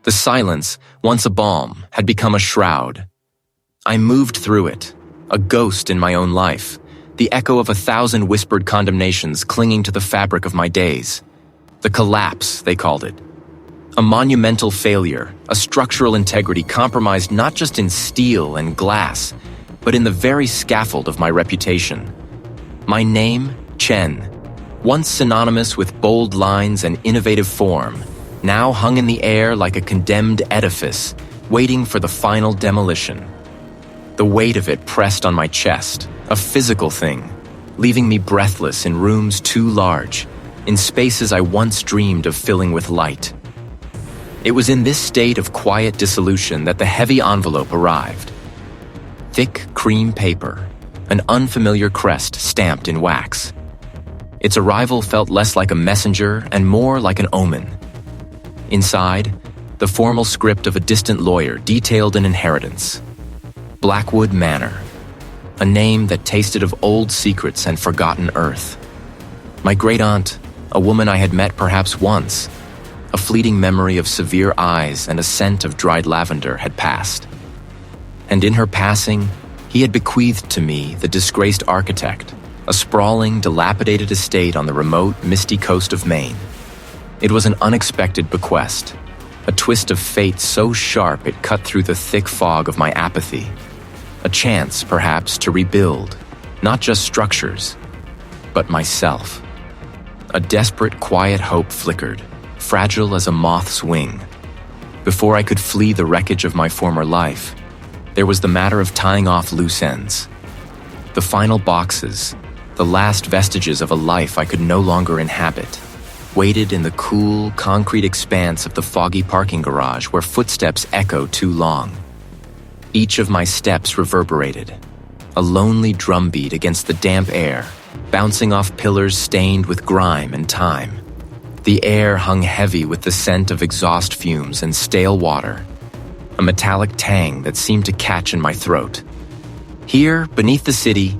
The silence, once a balm, had become a shroud. I moved through it, a ghost in my own life, the echo of 1,000 whispered condemnations clinging to the fabric of my days. The collapse, they called it. A monumental failure, a structural integrity compromised not just in steel and glass, but in the very scaffold of my reputation. My name, Chen, once synonymous with bold lines and innovative form, now hung in the air like a condemned edifice, waiting for the final demolition. The weight of it pressed on my chest, a physical thing, leaving me breathless in rooms too large, in spaces I once dreamed of filling with light. It was in this state of quiet dissolution that the heavy envelope arrived. Thick cream paper, an unfamiliar crest stamped in wax. Its arrival felt less like a messenger and more like an omen. Inside, the formal script of a distant lawyer detailed an inheritance. Blackwood Manor, a name that tasted of old secrets and forgotten earth. My great-aunt, a woman I had met perhaps once, a fleeting memory of severe eyes and a scent of dried lavender had passed. And in her passing, he had bequeathed to me the disgraced architect, a sprawling, dilapidated estate on the remote, misty coast of Maine. It was an unexpected bequest, a twist of fate so sharp it cut through the thick fog of my apathy. A chance, perhaps, to rebuild, not just structures, but myself. A desperate, quiet hope flickered, fragile as a moth's wing. Before I could flee the wreckage of my former life, there was the matter of tying off loose ends. The final boxes, the last vestiges of a life I could no longer inhabit, waited in the cool, concrete expanse of the foggy parking garage where footsteps echoed too long. Each of my steps reverberated, a lonely drumbeat against the damp air, bouncing off pillars stained with grime and time. The air hung heavy with the scent of exhaust fumes and stale water, a metallic tang that seemed to catch in my throat. Here, beneath the city,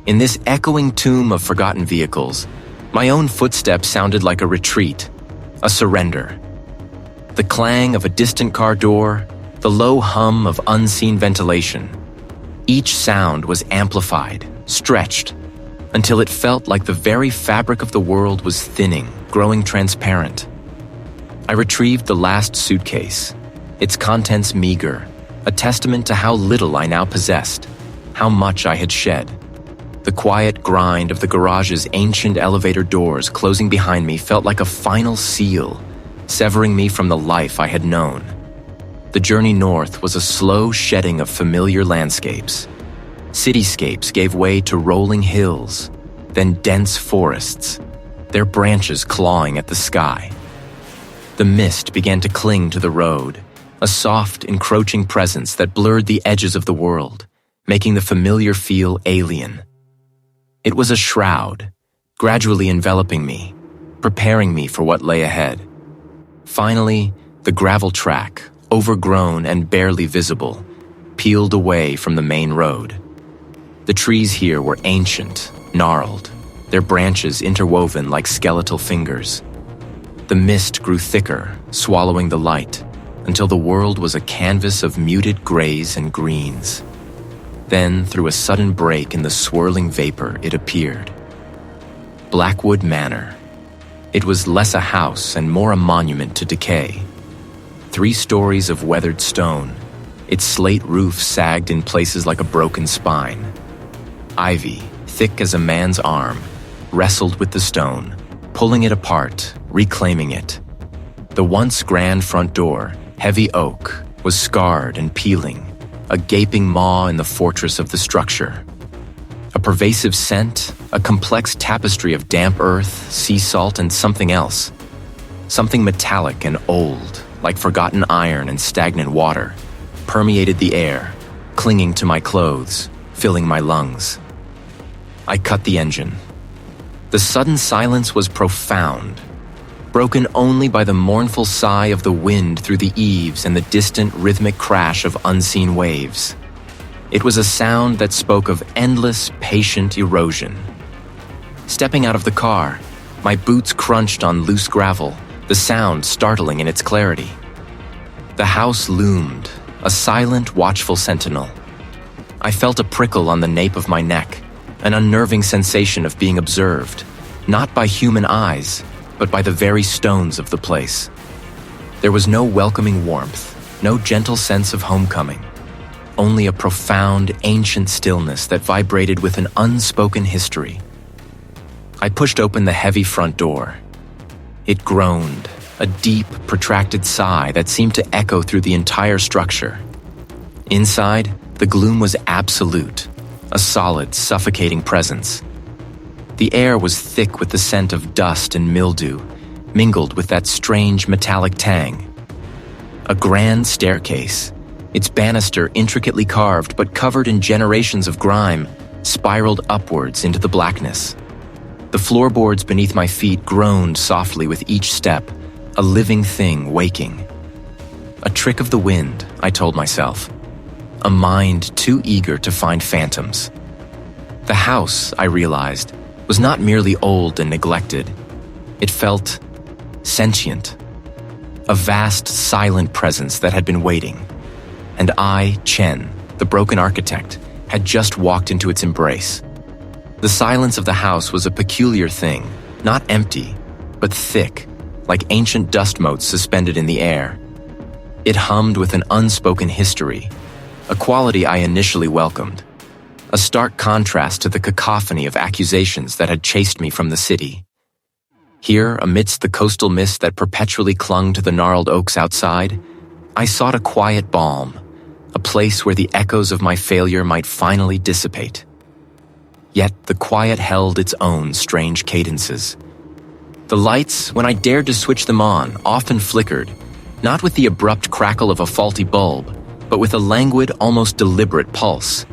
in this echoing tomb of forgotten vehicles, my own footsteps sounded like a retreat, a surrender. The clang of a distant car door, the low hum of unseen ventilation. Each sound was amplified, stretched, until it felt like the very fabric of the world was thinning, growing transparent. I retrieved the last suitcase, its contents meager, a testament to how little I now possessed, how much I had shed. The quiet grind of the garage's ancient elevator doors closing behind me felt like a final seal, severing me from the life I had known. The journey north was a slow shedding of familiar landscapes. Cityscapes gave way to rolling hills, then dense forests, their branches clawing at the sky. The mist began to cling to the road, a soft, encroaching presence that blurred the edges of the world, making the familiar feel alien. It was a shroud, gradually enveloping me, preparing me for what lay ahead. Finally, the gravel track, overgrown and barely visible, peeled away from the main road. The trees here were ancient, gnarled, their branches interwoven like skeletal fingers. The mist grew thicker, swallowing the light, until the world was a canvas of muted grays and greens. Then, through a sudden break in the swirling vapor, it appeared. Blackwood Manor. It was less a house and more a monument to decay. 3 stories of weathered stone, its slate roof sagged in places like a broken spine. Ivy, thick as a man's arm, wrestled with the stone, pulling it apart, reclaiming it. The once grand front door, heavy oak, was scarred and peeling, a gaping maw in the fortress of the structure. A pervasive scent, a complex tapestry of damp earth, sea salt, and something else. Something metallic and old, like forgotten iron and stagnant water, permeated the air, clinging to my clothes, filling my lungs. I cut the engine. The sudden silence was profound, broken only by the mournful sigh of the wind through the eaves and the distant rhythmic crash of unseen waves. It was a sound that spoke of endless, patient erosion. Stepping out of the car, my boots crunched on loose gravel, the sound startling in its clarity. The house loomed, a silent, watchful sentinel. I felt a prickle on the nape of my neck, an unnerving sensation of being observed, not by human eyes, but by the very stones of the place. There was no welcoming warmth, no gentle sense of homecoming, only a profound, ancient stillness that vibrated with an unspoken history. I pushed open the heavy front door. It groaned, a deep, protracted sigh that seemed to echo through the entire structure. Inside, the gloom was absolute, a solid, suffocating presence. The air was thick with the scent of dust and mildew, mingled with that strange metallic tang. A grand staircase, its banister intricately carved but covered in generations of grime, spiraled upwards into the blackness. The floorboards beneath my feet groaned softly with each step, a living thing waking. A trick of the wind, I told myself. A mind too eager to find phantoms. The house, I realized, was not merely old and neglected. It felt sentient. A vast, silent presence that had been waiting. And I, Chen, the broken architect, had just walked into its embrace. The silence of the house was a peculiar thing, not empty, but thick, like ancient dust motes suspended in the air. It hummed with an unspoken history, a quality I initially welcomed, a stark contrast to the cacophony of accusations that had chased me from the city. Here, amidst the coastal mist that perpetually clung to the gnarled oaks outside, I sought a quiet balm, a place where the echoes of my failure might finally dissipate. Yet the quiet held its own strange cadences. The lights, when I dared to switch them on, often flickered, not with the abrupt crackle of a faulty bulb, but with a languid, almost deliberate pulse.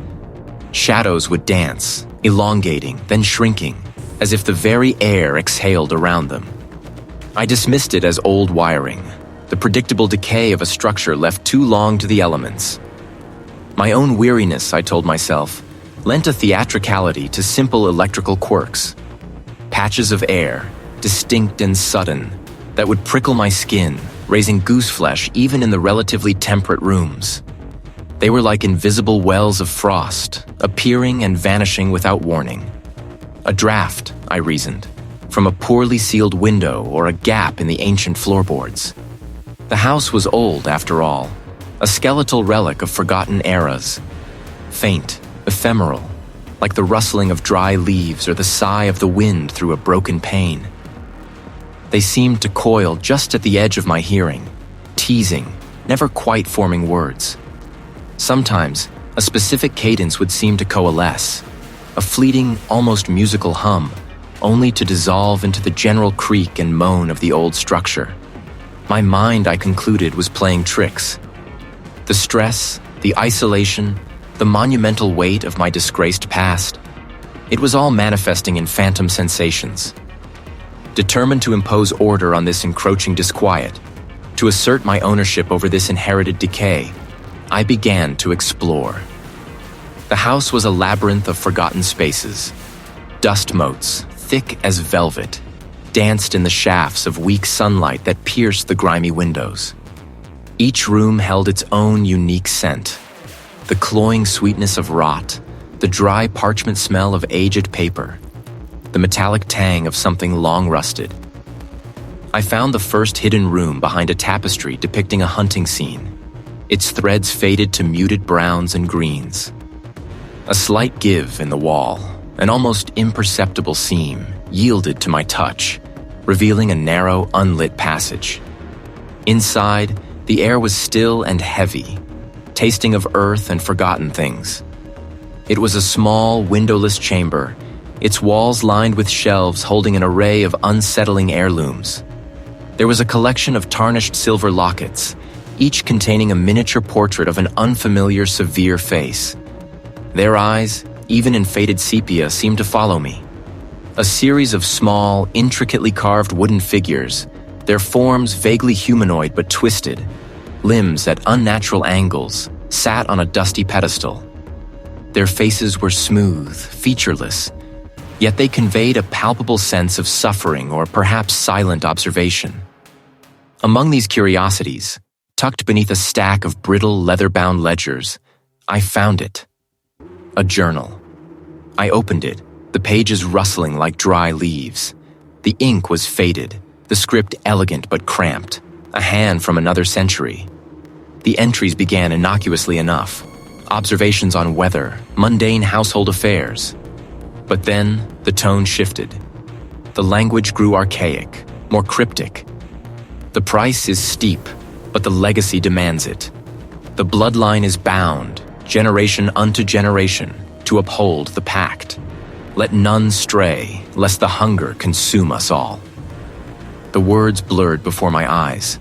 Shadows would dance, elongating, then shrinking, as if the very air exhaled around them. I dismissed it as old wiring, the predictable decay of a structure left too long to the elements. My own weariness, I told myself, lent a theatricality to simple electrical quirks. Patches of air, distinct and sudden, that would prickle my skin, raising gooseflesh even in the relatively temperate rooms. They were like invisible wells of frost, appearing and vanishing without warning. A draft, I reasoned, from a poorly sealed window or a gap in the ancient floorboards. The house was old, after all, a skeletal relic of forgotten eras. Faint, ephemeral, like the rustling of dry leaves or the sigh of the wind through a broken pane. They seemed to coil just at the edge of my hearing, teasing, never quite forming words. Sometimes, a specific cadence would seem to coalesce, a fleeting, almost musical hum, only to dissolve into the general creak and moan of the old structure. My mind, I concluded, was playing tricks. The stress, the isolation, the monumental weight of my disgraced past, it was all manifesting in phantom sensations. Determined to impose order on this encroaching disquiet, to assert my ownership over this inherited decay, I began to explore. The house was a labyrinth of forgotten spaces. Dust motes, thick as velvet, danced in the shafts of weak sunlight that pierced the grimy windows. Each room held its own unique scent. The cloying sweetness of rot, the dry parchment smell of aged paper, the metallic tang of something long rusted. I found the first hidden room behind a tapestry depicting a hunting scene, its threads faded to muted browns and greens. A slight give in the wall, an almost imperceptible seam, yielded to my touch, revealing a narrow, unlit passage. Inside, the air was still and heavy, tasting of earth and forgotten things. It was a small, windowless chamber, its walls lined with shelves holding an array of unsettling heirlooms. There was a collection of tarnished silver lockets, each containing a miniature portrait of an unfamiliar, severe face. Their eyes, even in faded sepia, seemed to follow me. A series of small, intricately carved wooden figures, their forms vaguely humanoid but twisted, limbs at unnatural angles, sat on a dusty pedestal. Their faces were smooth, featureless, yet they conveyed a palpable sense of suffering or perhaps silent observation. Among these curiosities, tucked beneath a stack of brittle, leather-bound ledgers, I found it. A journal. I opened it, the pages rustling like dry leaves. The ink was faded, the script elegant but cramped, a hand from another century. The entries began innocuously enough, observations on weather, mundane household affairs. But then the tone shifted. The language grew archaic, more cryptic. The price is steep, but the legacy demands it. The bloodline is bound, generation unto generation, to uphold the pact. Let none stray, lest the hunger consume us all. The words blurred before my eyes,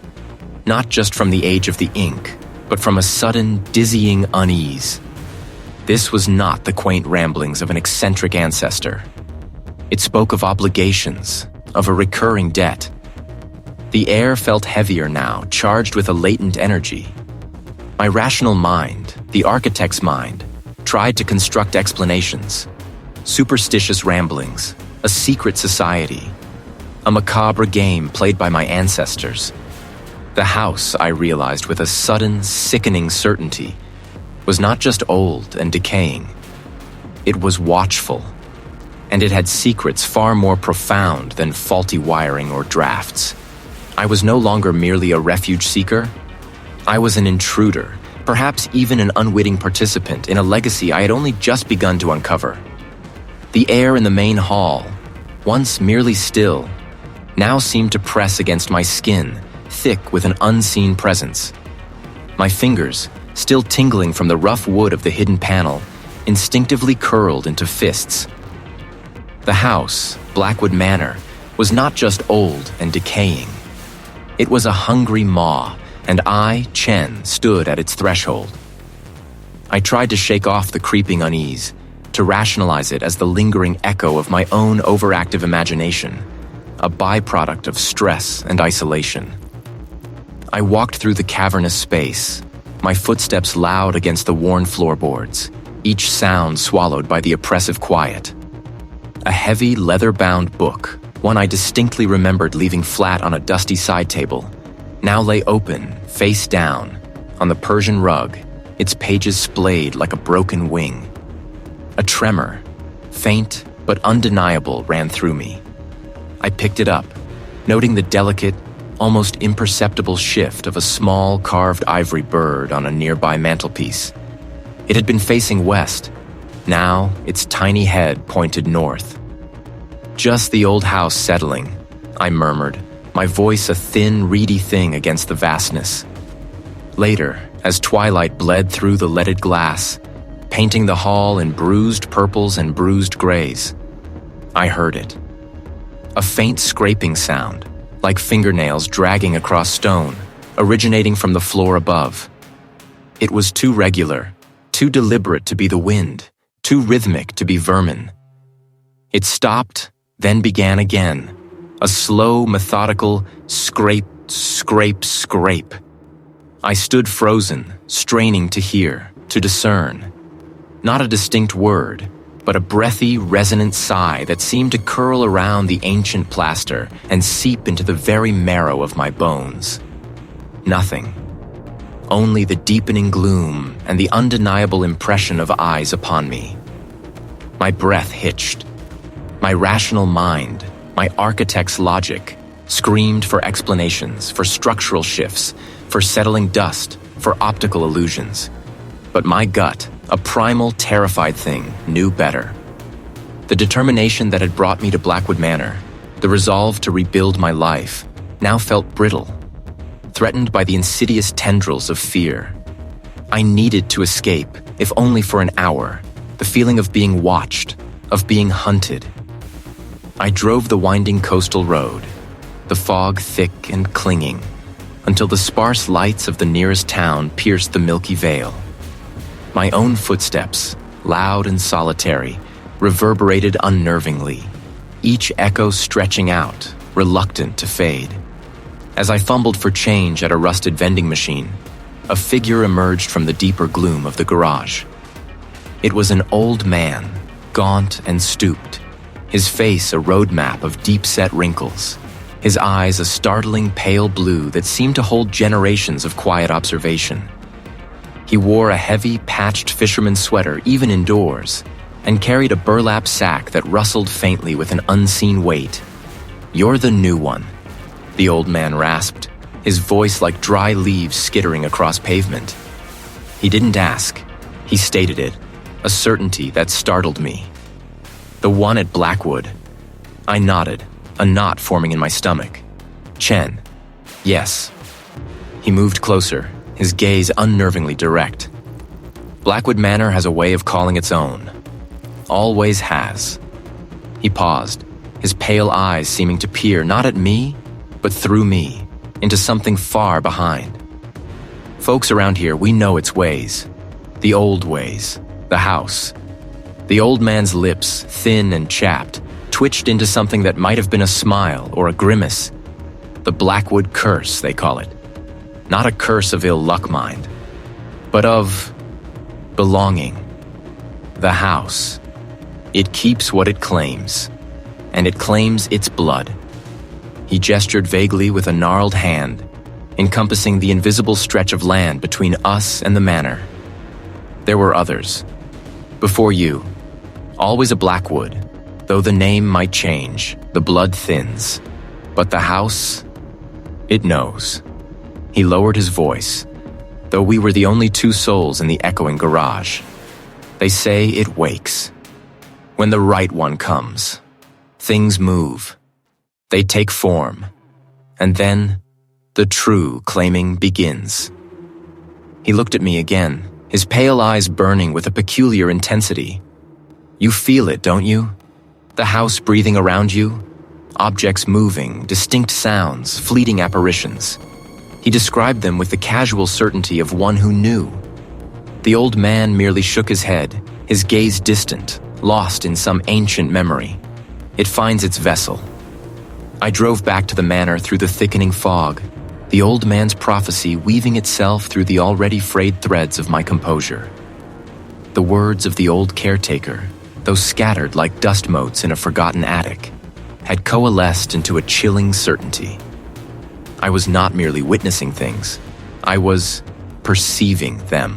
not just from the age of the ink, but from a sudden, dizzying unease. This was not the quaint ramblings of an eccentric ancestor. It spoke of obligations, of a recurring debt. The air felt heavier now, charged with a latent energy. My rational mind, the architect's mind, tried to construct explanations. Superstitious ramblings, a secret society, a macabre game played by my ancestors. The house, I realized with a sudden, sickening certainty, was not just old and decaying. It was watchful, and it had secrets far more profound than faulty wiring or drafts. I was no longer merely a refuge seeker. I was an intruder, perhaps even an unwitting participant in a legacy I had only just begun to uncover. The air in the main hall, once merely still, now seemed to press against my skin, thick with an unseen presence. My fingers, still tingling from the rough wood of the hidden panel, instinctively curled into fists. The house, Blackwood Manor, was not just old and decaying. It was a hungry maw, and I, Chen, stood at its threshold. I tried to shake off the creeping unease, to rationalize it as the lingering echo of my own overactive imagination, a byproduct of stress and isolation. I walked through the cavernous space, my footsteps loud against the worn floorboards, each sound swallowed by the oppressive quiet. A heavy, leather-bound book, one I distinctly remembered leaving flat on a dusty side table, now lay open, face down, on the Persian rug, its pages splayed like a broken wing. A tremor, faint but undeniable, ran through me. I picked it up, noting the delicate, almost imperceptible shift of a small carved ivory bird on a nearby mantelpiece. It had been facing west. Now, its tiny head pointed north. "Just the old house settling," I murmured, my voice a thin, reedy thing against the vastness. Later, as twilight bled through the leaded glass, painting the hall in bruised purples and bruised grays, I heard it. A faint scraping sound, like fingernails dragging across stone, originating from the floor above. It was too regular, too deliberate to be the wind, too rhythmic to be vermin. It stopped, then began again, a slow, methodical scrape, scrape, scrape. I stood frozen, straining to hear, to discern. Not a distinct word, but a breathy, resonant sigh that seemed to curl around the ancient plaster and seep into the very marrow of my bones. Nothing. Only the deepening gloom and the undeniable impression of eyes upon me. My breath hitched. My rational mind, my architect's logic, screamed for explanations, for structural shifts, for settling dust, for optical illusions. But my gut, a primal, terrified thing, knew better. The determination that had brought me to Blackwood Manor, the resolve to rebuild my life, now felt brittle, threatened by the insidious tendrils of fear. I needed to escape, if only for an hour, the feeling of being watched, of being hunted. I drove the winding coastal road, the fog thick and clinging, until the sparse lights of the nearest town pierced the milky veil. My own footsteps, loud and solitary, reverberated unnervingly, each echo stretching out, reluctant to fade. As I fumbled for change at a rusted vending machine, a figure emerged from the deeper gloom of the garage. It was an old man, gaunt and stooped, his face a road map of deep-set wrinkles, his eyes a startling pale blue that seemed to hold generations of quiet observation. He wore a heavy, patched fisherman's sweater even indoors, and carried a burlap sack that rustled faintly with an unseen weight. "You're the new one," the old man rasped, his voice like dry leaves skittering across pavement. He didn't ask. He stated it, a certainty that startled me. "The one at Blackwood." I nodded, a knot forming in my stomach. "Chen." "Yes." He moved closer, his gaze unnervingly direct. "Blackwood Manor has a way of calling its own. Always has." He paused, his pale eyes seeming to peer not at me, but through me, into something far behind. "Folks around here, we know its ways. The old ways. The house." The old man's lips, thin and chapped, twitched into something that might have been a smile or a grimace. "The Blackwood curse, they call it. Not a curse of ill luck, mind, but of belonging. The house. It keeps what it claims, and it claims its blood." He gestured vaguely with a gnarled hand, encompassing the invisible stretch of land between us and the manor. "There were others. Before you. Always a Blackwood. Though the name might change, the blood thins. But the house, it knows." He lowered his voice, though we were the only two souls in the echoing garage. "They say it wakes. When the right one comes, things move. They take form. And then, the true claiming begins." He looked at me again, his pale eyes burning with a peculiar intensity. "You feel it, don't you? The house breathing around you? Objects moving, distinct sounds, fleeting apparitions." He described them with the casual certainty of one who knew. The old man merely shook his head, his gaze distant, lost in some ancient memory. "It finds its vessel." I drove back to the manor through the thickening fog, the old man's prophecy weaving itself through the already frayed threads of my composure. The words of the old caretaker, though scattered like dust motes in a forgotten attic, had coalesced into a chilling certainty. I was not merely witnessing things, I was perceiving them,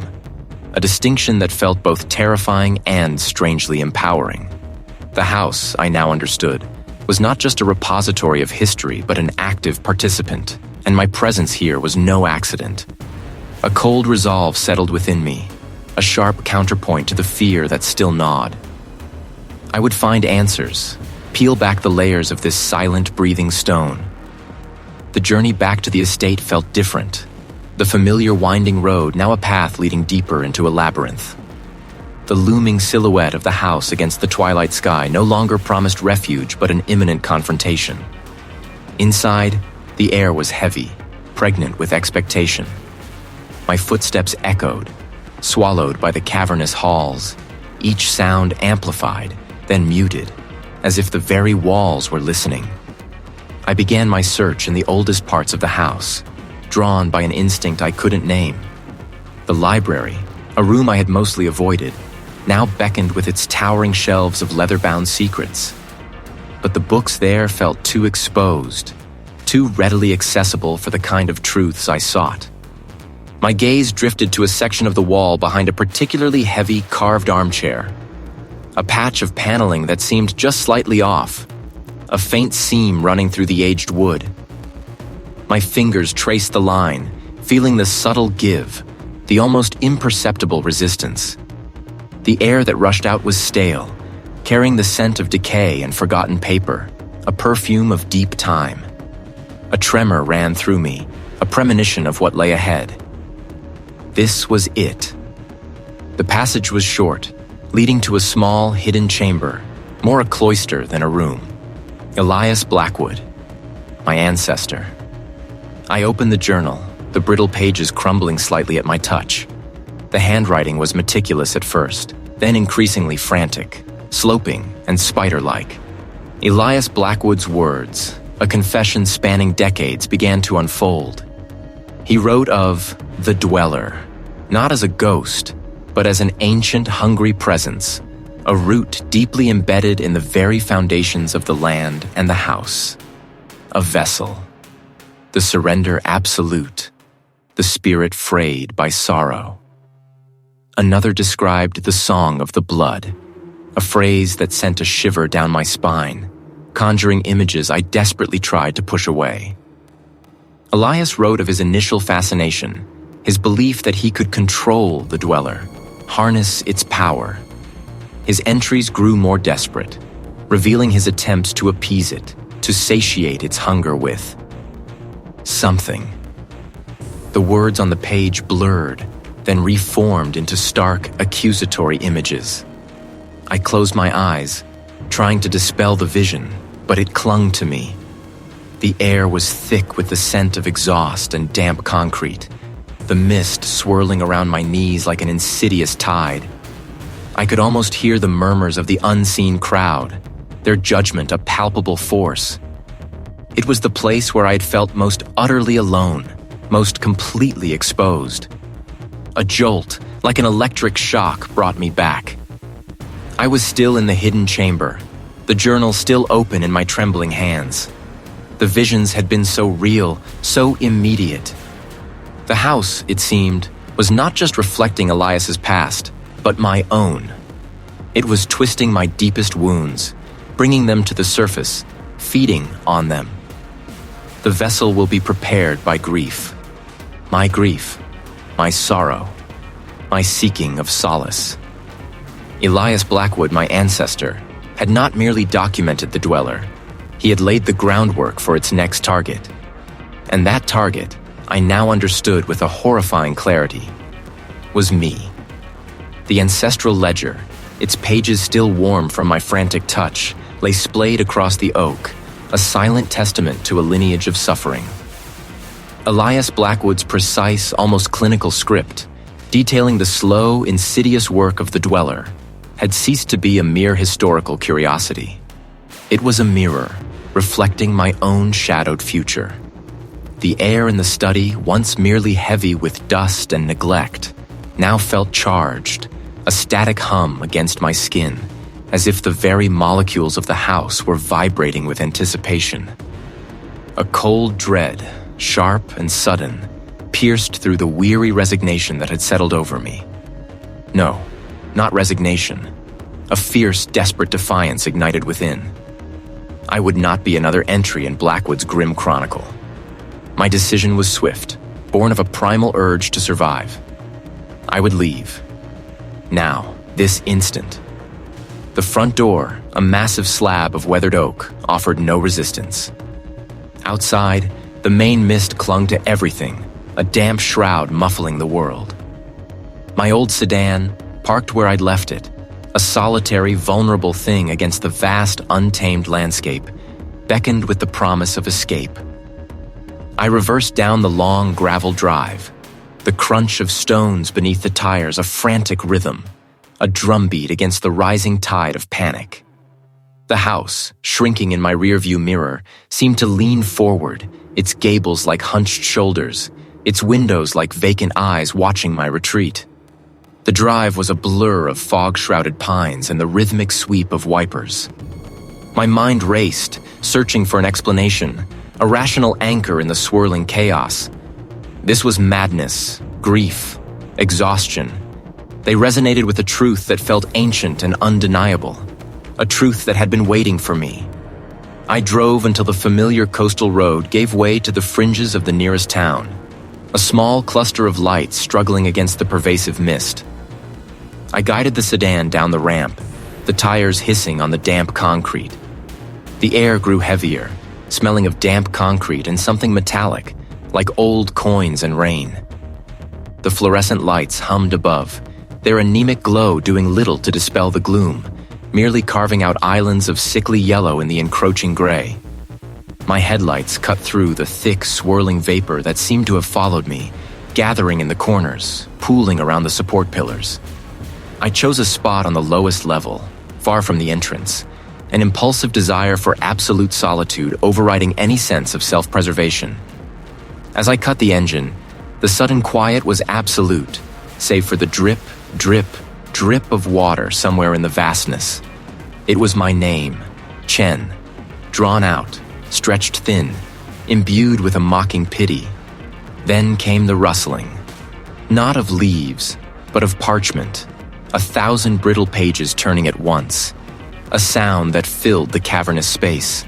a distinction that felt both terrifying and strangely empowering. The house, I now understood, was not just a repository of history but an active participant, and my presence here was no accident. A cold resolve settled within me, a sharp counterpoint to the fear that still gnawed. I would find answers, peel back the layers of this silent, breathing stone. The journey back to the estate felt different, the familiar winding road now a path leading deeper into a labyrinth. The looming silhouette of the house against the twilight sky no longer promised refuge but an imminent confrontation. Inside, the air was heavy, pregnant with expectation. My footsteps echoed, swallowed by the cavernous halls, each sound amplified, then muted, as if the very walls were listening. I began my search in the oldest parts of the house, drawn by an instinct I couldn't name. The library, a room I had mostly avoided, now beckoned with its towering shelves of leather-bound secrets. But the books there felt too exposed, too readily accessible for the kind of truths I sought. My gaze drifted to a section of the wall behind a particularly heavy carved armchair, a patch of paneling that seemed just slightly off, a faint seam running through the aged wood. My fingers traced the line, feeling the subtle give, the almost imperceptible resistance. The air that rushed out was stale, carrying the scent of decay and forgotten paper, a perfume of deep time. A tremor ran through me, a premonition of what lay ahead. This was it. The passage was short, leading to a small, hidden chamber, more a cloister than a room. Elias Blackwood, my ancestor. I opened the journal, the brittle pages crumbling slightly at my touch. The handwriting was meticulous at first, then increasingly frantic, sloping and spider-like. Elias Blackwood's words, a confession spanning decades, began to unfold. He wrote of the Dweller, not as a ghost, but as an ancient, hungry presence, a root deeply embedded in the very foundations of the land and the house. a vessel. The surrender absolute, the spirit frayed by sorrow. Another described the song of the blood, a phrase that sent a shiver down my spine, conjuring images I desperately tried to push away. Elias wrote of his initial fascination, his belief that he could control the dweller, harness its power. His entries grew more desperate, revealing his attempts to appease it, to satiate its hunger with something. The words on the page blurred, then reformed into stark, accusatory images. I closed my eyes, trying to dispel the vision, but it clung to me. The air was thick with the scent of exhaust and damp concrete, the mist swirling around my knees like an insidious tide. I could almost hear the murmurs of the unseen crowd, their judgment a palpable force. It was the place where I had felt most utterly alone, most completely exposed. A jolt, like an electric shock, brought me back. I was still in the hidden chamber, the journal still open in my trembling hands. The visions had been so real, so immediate. The house, it seemed, was not just reflecting Elias's past, but my own. It was twisting my deepest wounds, bringing them to the surface, feeding on them. The vessel will be prepared by grief, my sorrow, my seeking of solace. Elias Blackwood, my ancestor, had not merely documented the dweller, he had laid the groundwork for its next target. And that target, I now understood with a horrifying clarity, was me. The ancestral ledger, its pages still warm from my frantic touch, lay splayed across the oak, a silent testament to a lineage of suffering. Elias Blackwood's precise, almost clinical script, detailing the slow, insidious work of the dweller, had ceased to be a mere historical curiosity. It was a mirror, reflecting my own shadowed future. The air in the study, once merely heavy with dust and neglect, now felt charged, a static hum against my skin, as if the very molecules of the house were vibrating with anticipation. A cold dread, sharp and sudden, pierced through the weary resignation that had settled over me. No, not resignation. A fierce, desperate defiance ignited within. I would not be another entry in Blackwood's grim chronicle. My decision was swift, born of a primal urge to survive. I would leave. Now, this instant. The front door, a massive slab of weathered oak, offered no resistance. Outside, the Maine mist clung to everything, a damp shroud muffling the world. My old sedan, parked where I'd left it, a solitary, vulnerable thing against the vast, untamed landscape, beckoned with the promise of escape. I reversed down the long gravel drive, the crunch of stones beneath the tires a frantic rhythm, a drumbeat against the rising tide of panic. The house, shrinking in my rearview mirror, seemed to lean forward, its gables like hunched shoulders, its windows like vacant eyes watching my retreat. The drive was a blur of fog-shrouded pines and the rhythmic sweep of wipers. My mind raced, searching for an explanation, a rational anchor in the swirling chaos. This was madness, grief, exhaustion. They resonated with a truth that felt ancient and undeniable, a truth that had been waiting for me. I drove until the familiar coastal road gave way to the fringes of the nearest town, a small cluster of lights struggling against the pervasive mist. I guided the sedan down the ramp, the tires hissing on the damp concrete. The air grew heavier, smelling of damp concrete and something metallic, like old coins and rain. The fluorescent lights hummed above, their anemic glow doing little to dispel the gloom, merely carving out islands of sickly yellow in the encroaching gray. My headlights cut through the thick, swirling vapor that seemed to have followed me, gathering in the corners, pooling around the support pillars. I chose a spot on the lowest level, far from the entrance, an impulsive desire for absolute solitude overriding any sense of self-preservation. As I cut the engine, the sudden quiet was absolute, save for the drip, drip, drip of water somewhere in the vastness. It was my name, Chen, drawn out, stretched thin, imbued with a mocking pity. Then came the rustling, not of leaves, but of parchment, 1,000 brittle pages turning at once, a sound that filled the cavernous space.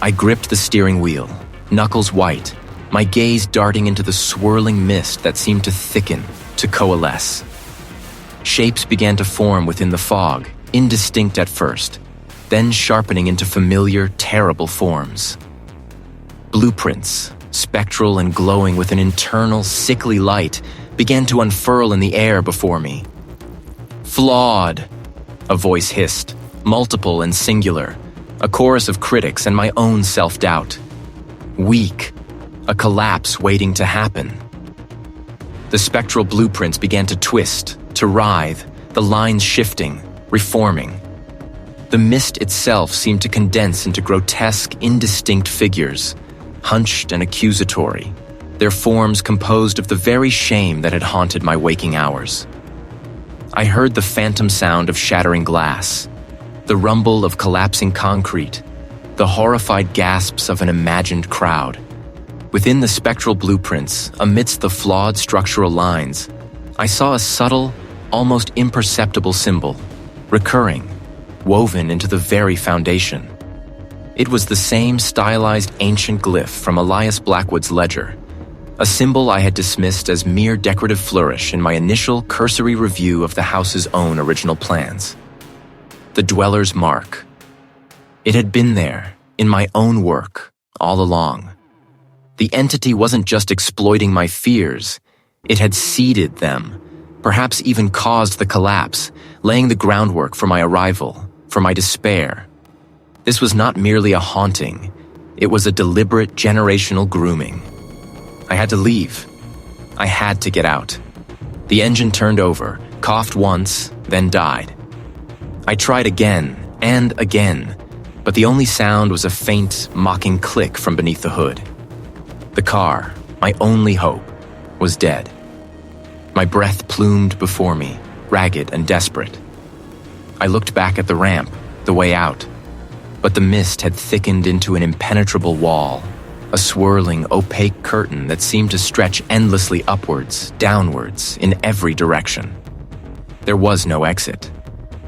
I gripped the steering wheel, knuckles white, my gaze darting into the swirling mist that seemed to thicken, to coalesce. Shapes began to form within the fog, indistinct at first, then sharpening into familiar, terrible forms. Blueprints, spectral and glowing with an internal, sickly light, began to unfurl in the air before me. "Flawed," a voice hissed, multiple and singular, a chorus of critics and my own self-doubt. "Weak," a collapse waiting to happen. The spectral blueprints began to twist, to writhe, the lines shifting, reforming. The mist itself seemed to condense into grotesque, indistinct figures, hunched and accusatory, their forms composed of the very shame that had haunted my waking hours. I heard the phantom sound of shattering glass, the rumble of collapsing concrete, the horrified gasps of an imagined crowd. Within the spectral blueprints, amidst the flawed structural lines, I saw a subtle, almost imperceptible symbol, recurring, woven into the very foundation. It was the same stylized ancient glyph from Elias Blackwood's ledger, a symbol I had dismissed as mere decorative flourish in my initial cursory review of the house's own original plans. The dweller's mark. It had been there, in my own work, all along. The entity wasn't just exploiting my fears, it had seeded them, perhaps even caused the collapse, laying the groundwork for my arrival, for my despair. This was not merely a haunting, it was a deliberate generational grooming. I had to leave. I had to get out. The engine turned over, coughed once, then died. I tried again and again, but the only sound was a faint, mocking click from beneath the hood. The car, my only hope, was dead. My breath plumed before me, ragged and desperate. I looked back at the ramp, the way out, but the mist had thickened into an impenetrable wall, a swirling, opaque curtain that seemed to stretch endlessly upwards, downwards, in every direction. There was no exit.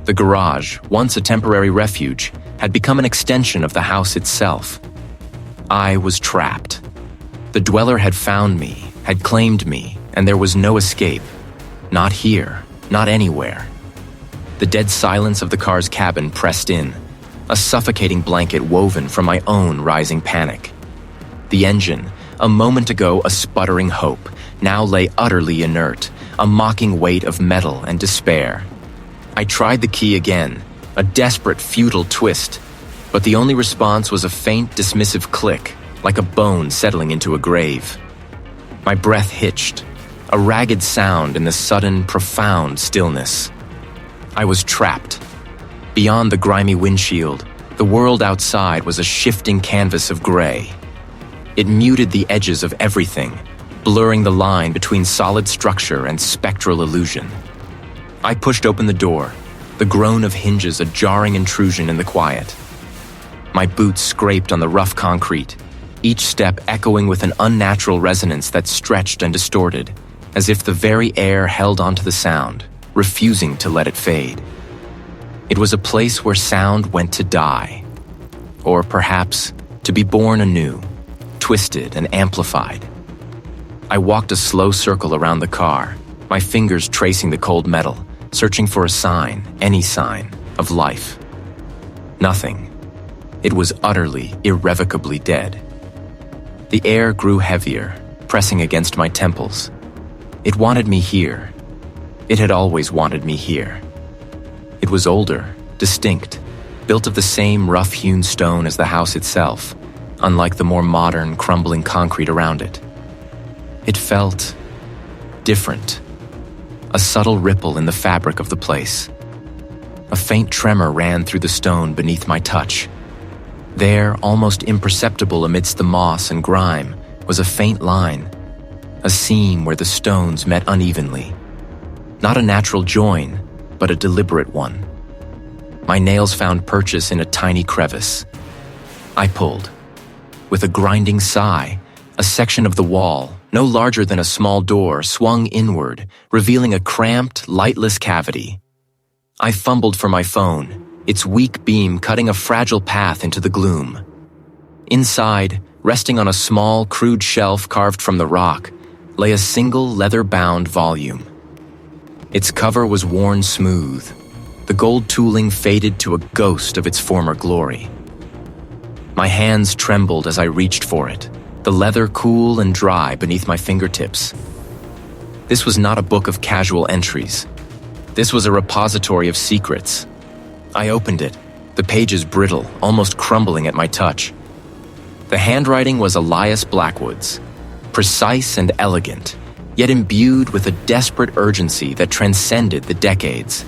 The garage, once a temporary refuge, had become an extension of the house itself. I was trapped. The dweller had found me, had claimed me, and there was no escape. Not here, not anywhere. The dead silence of the car's cabin pressed in, a suffocating blanket woven from my own rising panic. The engine, a moment ago a sputtering hope, now lay utterly inert, a mocking weight of metal and despair. I tried the key again, a desperate, futile twist, but the only response was a faint, dismissive click, like a bone settling into a grave. My breath hitched, a ragged sound in the sudden, profound stillness. I was trapped. Beyond the grimy windshield, the world outside was a shifting canvas of gray. It muted the edges of everything, blurring the line between solid structure and spectral illusion. I pushed open the door, the groan of hinges a jarring intrusion in the quiet. My boots scraped on the rough concrete, each step echoing with an unnatural resonance that stretched and distorted, as if the very air held onto the sound, refusing to let it fade. It was a place where sound went to die, or perhaps to be born anew, twisted and amplified. I walked a slow circle around the car, my fingers tracing the cold metal, searching for a sign, any sign, of life. Nothing. It was utterly, irrevocably dead. The air grew heavier, pressing against my temples. It wanted me here. It had always wanted me here. It was older, distinct, built of the same rough-hewn stone as the house itself, unlike the more modern, crumbling concrete around it. It felt different, a subtle ripple in the fabric of the place. A faint tremor ran through the stone beneath my touch. There, almost imperceptible amidst the moss and grime, was a faint line, a seam where the stones met unevenly. Not a natural join, but a deliberate one. My nails found purchase in a tiny crevice. I pulled, with a grinding sigh, a section of the wall, no larger than a small door, swung inward, revealing a cramped, lightless cavity. I fumbled for my phone, its weak beam cutting a fragile path into the gloom. Inside, resting on a small, crude shelf carved from the rock, lay a single leather-bound volume. Its cover was worn smooth, the gold tooling faded to a ghost of its former glory. My hands trembled as I reached for it, the leather cool and dry beneath my fingertips. This was not a book of casual entries. This was a repository of secrets. I opened it, the pages brittle, almost crumbling at my touch. The handwriting was Elias Blackwood's, precise and elegant, yet imbued with a desperate urgency that transcended the decades.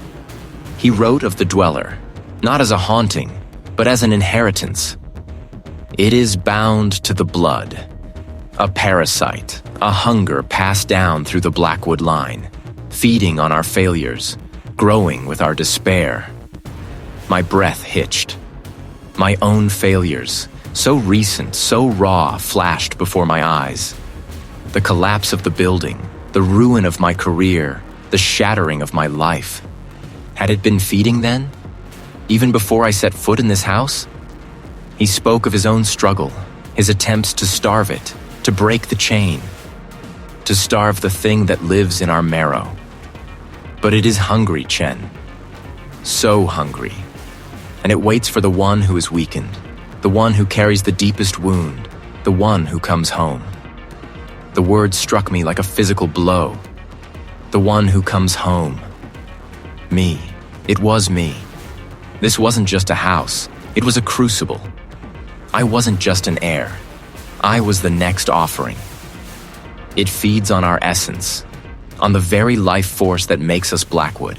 He wrote of the dweller, not as a haunting, but as an inheritance. It is bound to the blood, a parasite, a hunger passed down through the Blackwood line, feeding on our failures, growing with our despair. My breath hitched. My own failures, so recent, so raw, flashed before my eyes. The collapse of the building, the ruin of my career, the shattering of my life. Had it been feeding then? Even before I set foot in this house? He spoke of his own struggle, his attempts to starve it, to break the chain, to starve the thing that lives in our marrow. But it is hungry, Chen. So hungry. And it waits for the one who is weakened, the one who carries the deepest wound, the one who comes home. The word struck me like a physical blow. The one who comes home. Me. It was me. This wasn't just a house. It was a crucible. I wasn't just an heir. I was the next offering. It feeds on our essence, on the very life force that makes us Blackwood.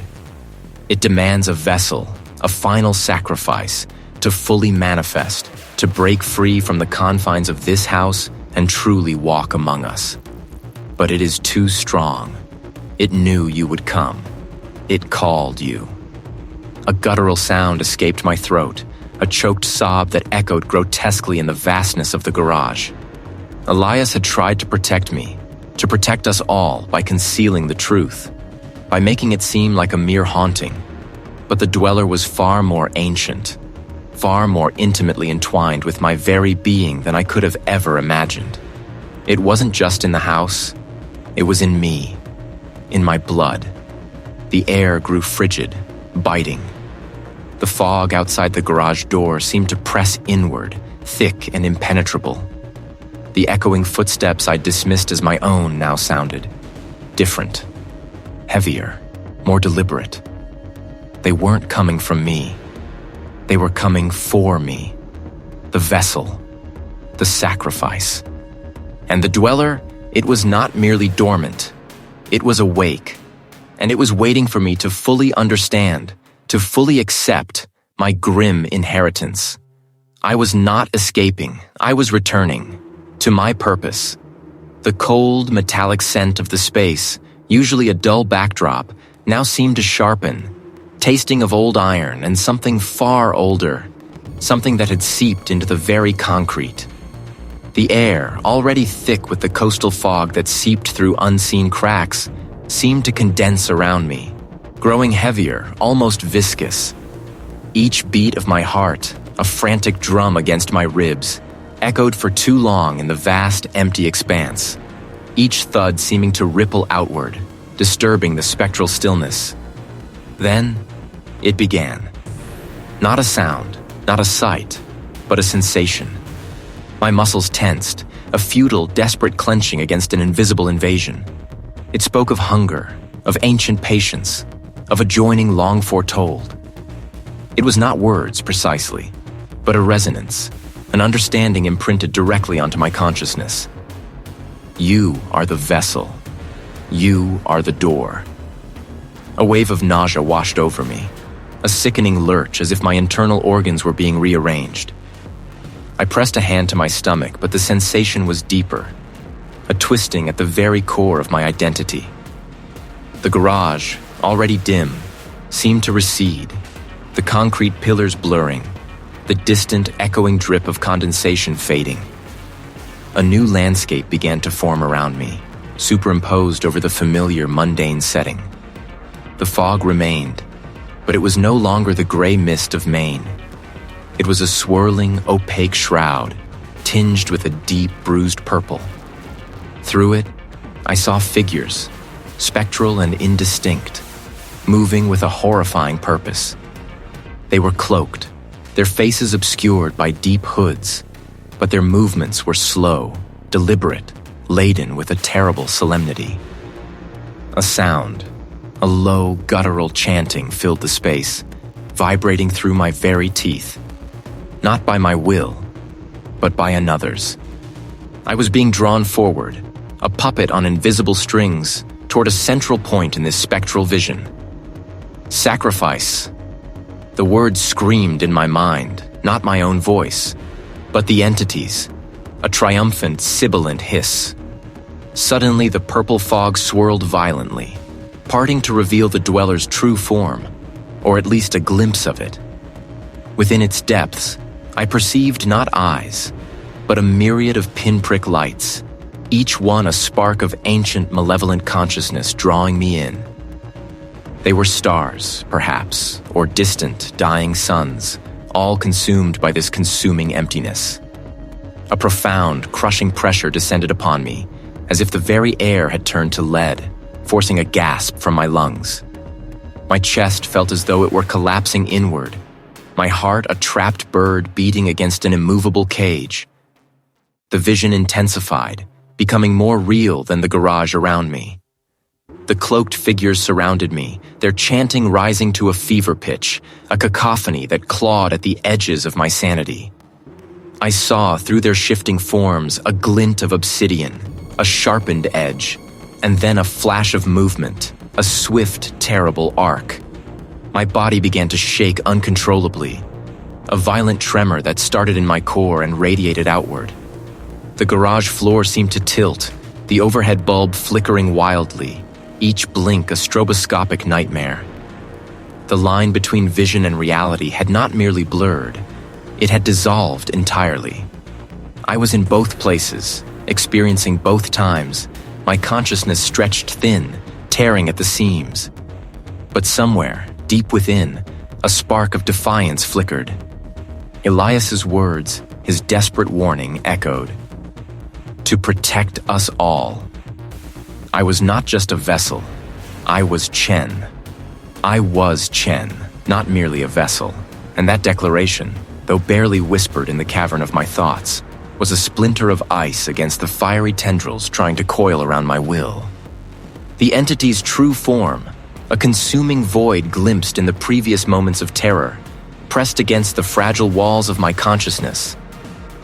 It demands a vessel, a final sacrifice, to fully manifest, to break free from the confines of this house and truly walk among us. But it is too strong. It knew you would come. It called you. A guttural sound escaped my throat, a choked sob that echoed grotesquely in the vastness of the garage. Elias had tried to protect me, to protect us all by concealing the truth, by making it seem like a mere haunting. But the dweller was far more ancient, far more intimately entwined with my very being than I could have ever imagined. It wasn't just in the house, it was in me, in my blood. The air grew frigid, biting. The fog outside the garage door seemed to press inward, thick and impenetrable. The echoing footsteps I dismissed as my own now sounded different, heavier, more deliberate. They weren't coming from me. They were coming for me. The vessel, the sacrifice. And the dweller, it was not merely dormant. It was awake, and it was waiting for me to fully understand, to fully accept my grim inheritance. I was not escaping. I was returning to my purpose. The cold, metallic scent of the space, usually a dull backdrop, now seemed to sharpen, tasting of old iron and something far older, something that had seeped into the very concrete. The air, already thick with the coastal fog that seeped through unseen cracks, seemed to condense around me, growing heavier, almost viscous. Each beat of my heart, a frantic drum against my ribs, echoed for too long in the vast, empty expanse, each thud seeming to ripple outward, disturbing the spectral stillness. Then, it began. Not a sound, not a sight, but a sensation. My muscles tensed, a futile, desperate clenching against an invisible invasion. It spoke of hunger, of ancient patience, of a joining long foretold. It was not words, precisely, but a resonance, an understanding imprinted directly onto my consciousness. You are the vessel. You are the door. A wave of nausea washed over me, a sickening lurch as if my internal organs were being rearranged. I pressed a hand to my stomach, but the sensation was deeper, a twisting at the very core of my identity. The garage, already dim, seemed to recede, the concrete pillars blurring, the distant, echoing drip of condensation fading. A new landscape began to form around me, superimposed over the familiar, mundane setting. The fog remained, but it was no longer the gray mist of Maine. It was a swirling, opaque shroud, tinged with a deep, bruised purple. Through it, I saw figures, spectral and indistinct, moving with a horrifying purpose. They were cloaked, their faces obscured by deep hoods, but their movements were slow, deliberate, laden with a terrible solemnity. A sound, a low, guttural chanting filled the space, vibrating through my very teeth. Not by my will, but by another's. I was being drawn forward, a puppet on invisible strings, toward a central point in this spectral vision. Sacrifice. The words screamed in my mind, not my own voice, but the entity's, a triumphant, sibilant hiss. Suddenly, the purple fog swirled violently, parting to reveal the dweller's true form, or at least a glimpse of it. Within its depths, I perceived not eyes, but a myriad of pinprick lights, each one a spark of ancient, malevolent consciousness drawing me in. They were stars, perhaps, or distant, dying suns, all consumed by this consuming emptiness. A profound, crushing pressure descended upon me, as if the very air had turned to lead, forcing a gasp from my lungs. My chest felt as though it were collapsing inward, my heart a trapped bird beating against an immovable cage. The vision intensified, becoming more real than the garage around me. The cloaked figures surrounded me, their chanting rising to a fever pitch, a cacophony that clawed at the edges of my sanity. I saw through their shifting forms a glint of obsidian, a sharpened edge, and then a flash of movement, a swift, terrible arc. My body began to shake uncontrollably, a violent tremor that started in my core and radiated outward. The garage floor seemed to tilt, the overhead bulb flickering wildly, each blink a stroboscopic nightmare. The line between vision and reality had not merely blurred, it had dissolved entirely. I was in both places, experiencing both times, my consciousness stretched thin, tearing at the seams. But somewhere, deep within, a spark of defiance flickered. Elias's words, his desperate warning, echoed. To protect us all. I was not just a vessel. I was Chen. I was Chen, not merely a vessel. And that declaration, though barely whispered in the cavern of my thoughts, was a splinter of ice against the fiery tendrils trying to coil around my will. The entity's true form, a consuming void glimpsed in the previous moments of terror, pressed against the fragile walls of my consciousness.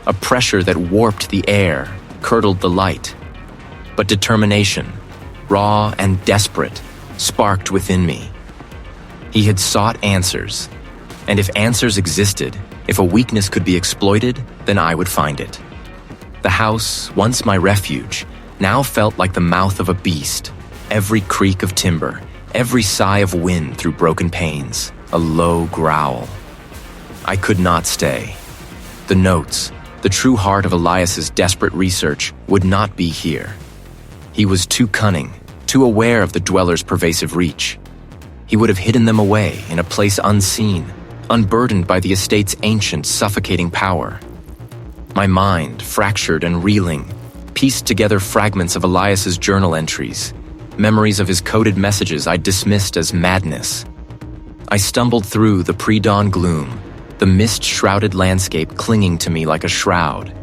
A pressure that warped the air, curdled the light. But determination, raw and desperate, sparked within me. He had sought answers, and if answers existed, if a weakness could be exploited, then I would find it. The house, once my refuge, now felt like the mouth of a beast, every creak of timber, every sigh of wind through broken panes, a low growl. I could not stay. The notes, the true heart of Elias's desperate research, would not be here. He was too cunning, too aware of the dweller's pervasive reach. He would have hidden them away in a place unseen, unburdened by the estate's ancient, suffocating power. My mind, fractured and reeling, pieced together fragments of Elias's journal entries, memories of his coded messages I dismissed as madness. I stumbled through the pre-dawn gloom, the mist-shrouded landscape clinging to me like a shroud.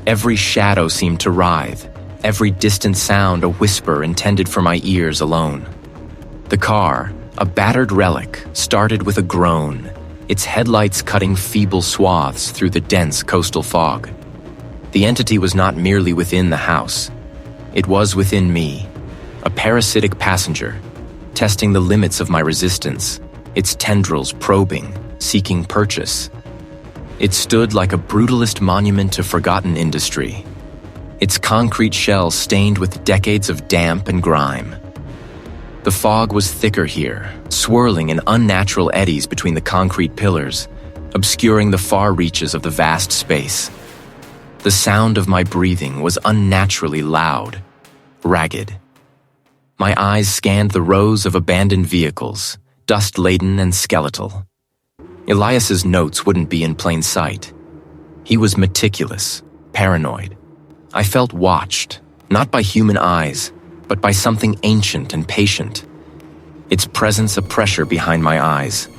Every shadow seemed to writhe, every distant sound a whisper intended for my ears alone. The car, a battered relic, started with a groan, its headlights cutting feeble swaths through the dense coastal fog. The entity was not merely within the house. It was within me, a parasitic passenger, testing the limits of my resistance, its tendrils probing, seeking purchase. It stood like a brutalist monument to forgotten industry, its concrete shell stained with decades of damp and grime. The fog was thicker here, swirling in unnatural eddies between the concrete pillars, obscuring the far reaches of the vast space. The sound of my breathing was unnaturally loud, ragged. My eyes scanned the rows of abandoned vehicles, dust-laden and skeletal. Elias's notes wouldn't be in plain sight. He was meticulous, paranoid. I felt watched, not by human eyes, but by something ancient and patient. Its presence a pressure behind my eyes,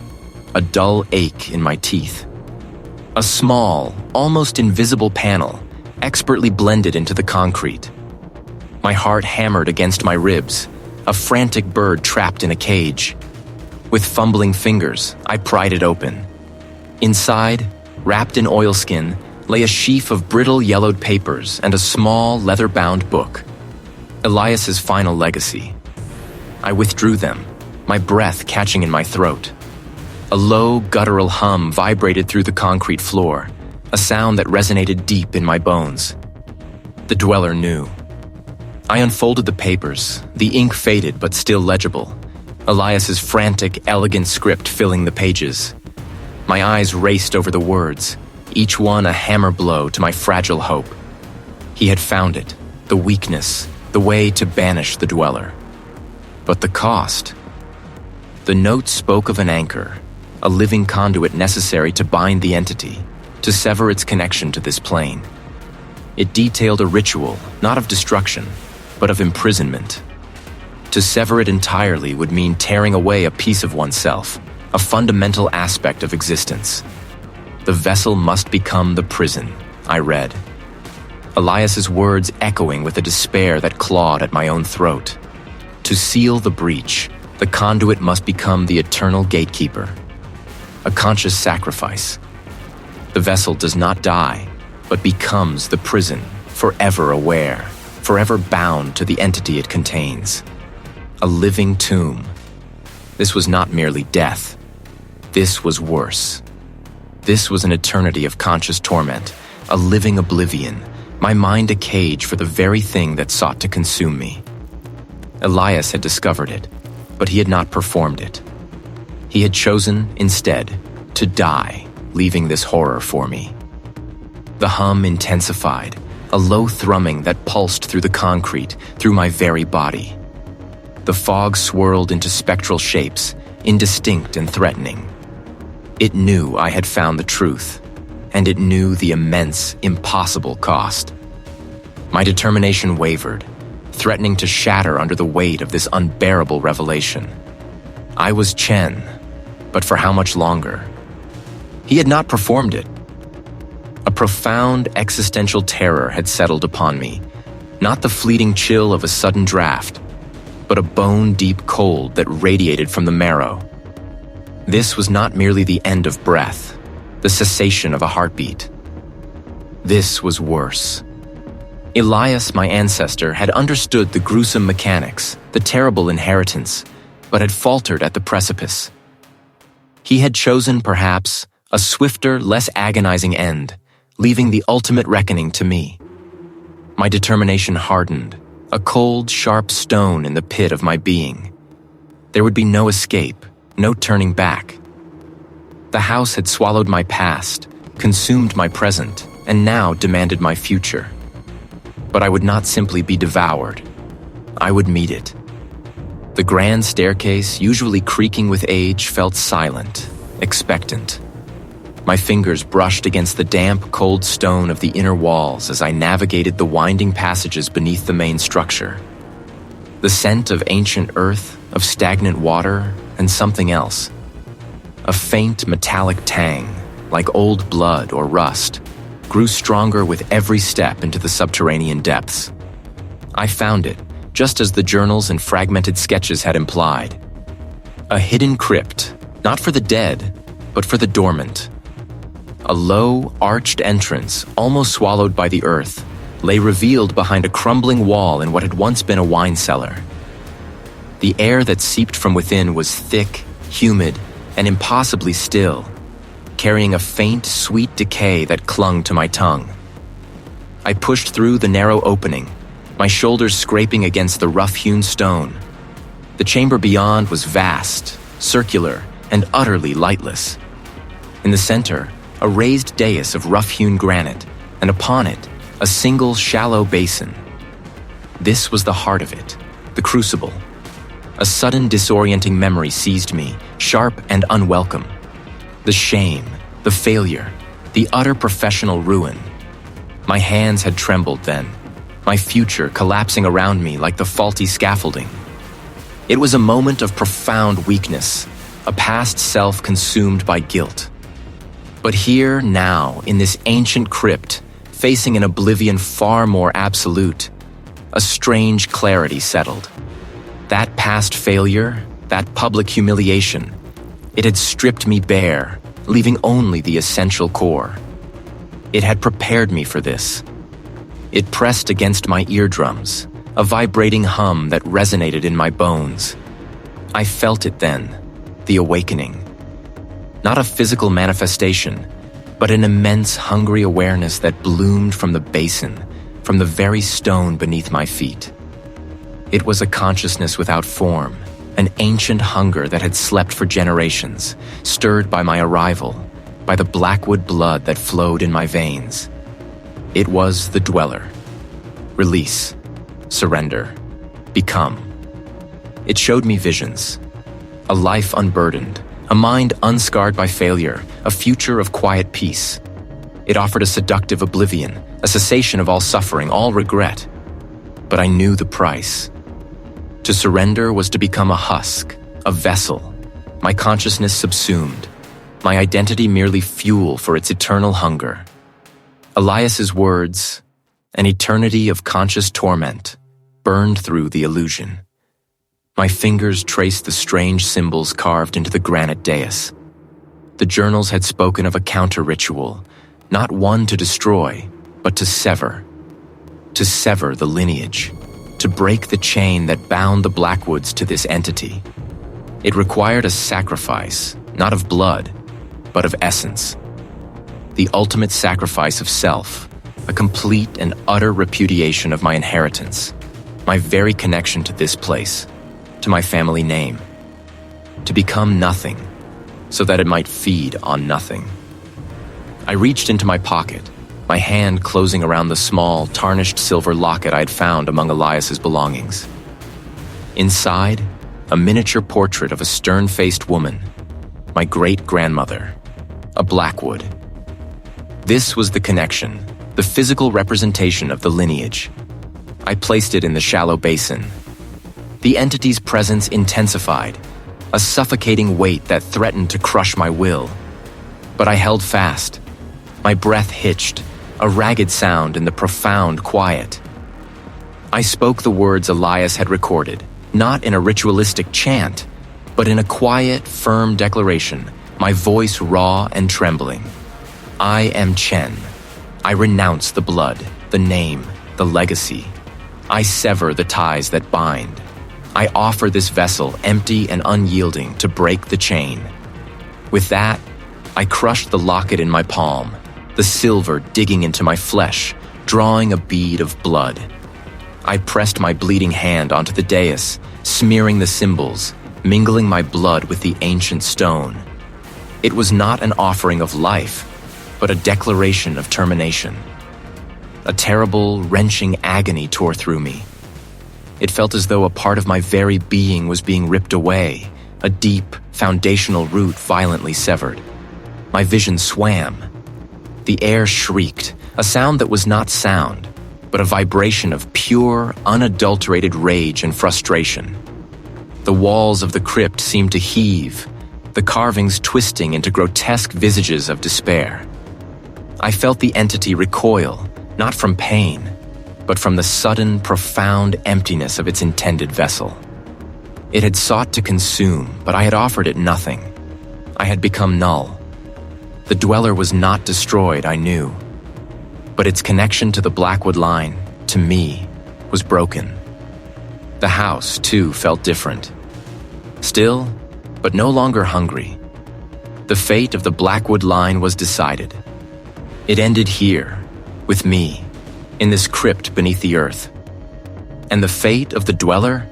a dull ache in my teeth. A small, almost invisible panel, expertly blended into the concrete. My heart hammered against my ribs, a frantic bird trapped in a cage. With fumbling fingers, I pried it open. Inside, wrapped in oilskin, lay a sheaf of brittle yellowed papers and a small leather-bound book. Elias's final legacy. I withdrew them, my breath catching in my throat. A low, guttural hum vibrated through the concrete floor, a sound that resonated deep in my bones. The dweller knew. I unfolded the papers, the ink faded but still legible. Elias's frantic, elegant script filling the pages. My eyes raced over the words, each one a hammer blow to my fragile hope. He had found it, the weakness, the way to banish the dweller. But the cost? The note spoke of an anchor, a living conduit necessary to bind the entity, to sever its connection to this plane. It detailed a ritual, not of destruction, but of imprisonment. To sever it entirely would mean tearing away a piece of oneself, a fundamental aspect of existence. The vessel must become the prison, I read. Elias's words echoing with a despair that clawed at my own throat. To seal the breach, the conduit must become the eternal gatekeeper. A conscious sacrifice. The vessel does not die, but becomes the prison, forever aware, forever bound to the entity it contains. A living tomb. This was not merely death. This was worse. This was an eternity of conscious torment, a living oblivion, my mind a cage for the very thing that sought to consume me. Elias had discovered it, but he had not performed it. He had chosen, instead, to die, leaving this horror for me. The hum intensified, a low thrumming that pulsed through the concrete, through my very body. The fog swirled into spectral shapes, indistinct and threatening. It knew I had found the truth, and it knew the immense, impossible cost. My determination wavered, threatening to shatter under the weight of this unbearable revelation. I was Chen, but for how much longer? He had not performed it. A profound existential terror had settled upon me, not the fleeting chill of a sudden draft, but a bone-deep cold that radiated from the marrow. This was not merely the end of breath, the cessation of a heartbeat. This was worse. Elias, my ancestor, had understood the gruesome mechanics, the terrible inheritance, but had faltered at the precipice. He had chosen, perhaps, a swifter, less agonizing end, leaving the ultimate reckoning to me. My determination hardened, a cold, sharp stone in the pit of my being. There would be no escape, no turning back. The house had swallowed my past, consumed my present, and now demanded my future. But I would not simply be devoured. I would meet it. The grand staircase, usually creaking with age, felt silent, expectant. My fingers brushed against the damp, cold stone of the inner walls as I navigated the winding passages beneath the main structure. The scent of ancient earth, of stagnant water, and something else. A faint metallic tang, like old blood or rust, grew stronger with every step into the subterranean depths. I found it, just as the journals and fragmented sketches had implied. A hidden crypt, not for the dead, but for the dormant. A low, arched entrance, almost swallowed by the earth, lay revealed behind a crumbling wall in what had once been a wine cellar. The air that seeped from within was thick, humid, and impossibly still, carrying a faint, sweet decay that clung to my tongue. I pushed through the narrow opening, my shoulders scraping against the rough-hewn stone. The chamber beyond was vast, circular, and utterly lightless. In the center, a raised dais of rough-hewn granite, and upon it, a single shallow basin. This was the heart of it, the crucible. A sudden disorienting memory seized me, sharp and unwelcome. The shame, the failure, the utter professional ruin. My hands had trembled then, my future collapsing around me like the faulty scaffolding. It was a moment of profound weakness, a past self consumed by guilt. But here, now, in this ancient crypt, facing an oblivion far more absolute, a strange clarity settled. That past failure, that public humiliation, it had stripped me bare, leaving only the essential core. It had prepared me for this. It pressed against my eardrums, a vibrating hum that resonated in my bones. I felt it then, the awakening. Not a physical manifestation, but an immense hungry awareness that bloomed from the basin, from the very stone beneath my feet. It was a consciousness without form, an ancient hunger that had slept for generations, stirred by my arrival, by the Blackwood blood that flowed in my veins. It was the Dweller. Release, surrender, become. It showed me visions, a life unburdened, a mind unscarred by failure, a future of quiet peace. It offered a seductive oblivion, a cessation of all suffering, all regret. But I knew the price. To surrender was to become a husk, a vessel, my consciousness subsumed, my identity merely fuel for its eternal hunger. Elias's words, an eternity of conscious torment, burned through the illusion. My fingers traced the strange symbols carved into the granite dais. The journals had spoken of a counter-ritual, not one to destroy, but to sever. To sever the lineage, to break the chain that bound the Blackwoods to this entity. It required a sacrifice, not of blood, but of essence. The ultimate sacrifice of self, a complete and utter repudiation of my inheritance, my very connection to this place, to my family name. To become nothing, so that it might feed on nothing. I reached into my pocket, my hand closing around the small, tarnished silver locket I had found among Elias's belongings. Inside, a miniature portrait of a stern-faced woman, my great-grandmother, a Blackwood. This was the connection, the physical representation of the lineage. I placed it in the shallow basin. The entity's presence intensified, a suffocating weight that threatened to crush my will. But I held fast. My breath hitched, a ragged sound in the profound quiet. I spoke the words Elias had recorded, not in a ritualistic chant, but in a quiet, firm declaration, my voice raw and trembling. I am Chen. I renounce the blood, the name, the legacy. I sever the ties that bind. I offer this vessel empty and unyielding to break the chain. With that, I crushed the locket in my palm, the silver digging into my flesh, drawing a bead of blood. I pressed my bleeding hand onto the dais, smearing the symbols, mingling my blood with the ancient stone. It was not an offering of life, but a declaration of termination. A terrible, wrenching agony tore through me. It felt as though a part of my very being was being ripped away, a deep, foundational root violently severed. My vision swam. The air shrieked, a sound that was not sound, but a vibration of pure, unadulterated rage and frustration. The walls of the crypt seemed to heave, the carvings twisting into grotesque visages of despair. I felt the entity recoil, not from pain, but from the sudden, profound emptiness of its intended vessel. It had sought to consume, but I had offered it nothing. I had become null. The Dweller was not destroyed, I knew. But its connection to the Blackwood line, to me, was broken. The house, too, felt different. Still, but no longer hungry. The fate of the Blackwood line was decided. It ended here, with me, in this crypt beneath the earth. And the fate of the Dweller?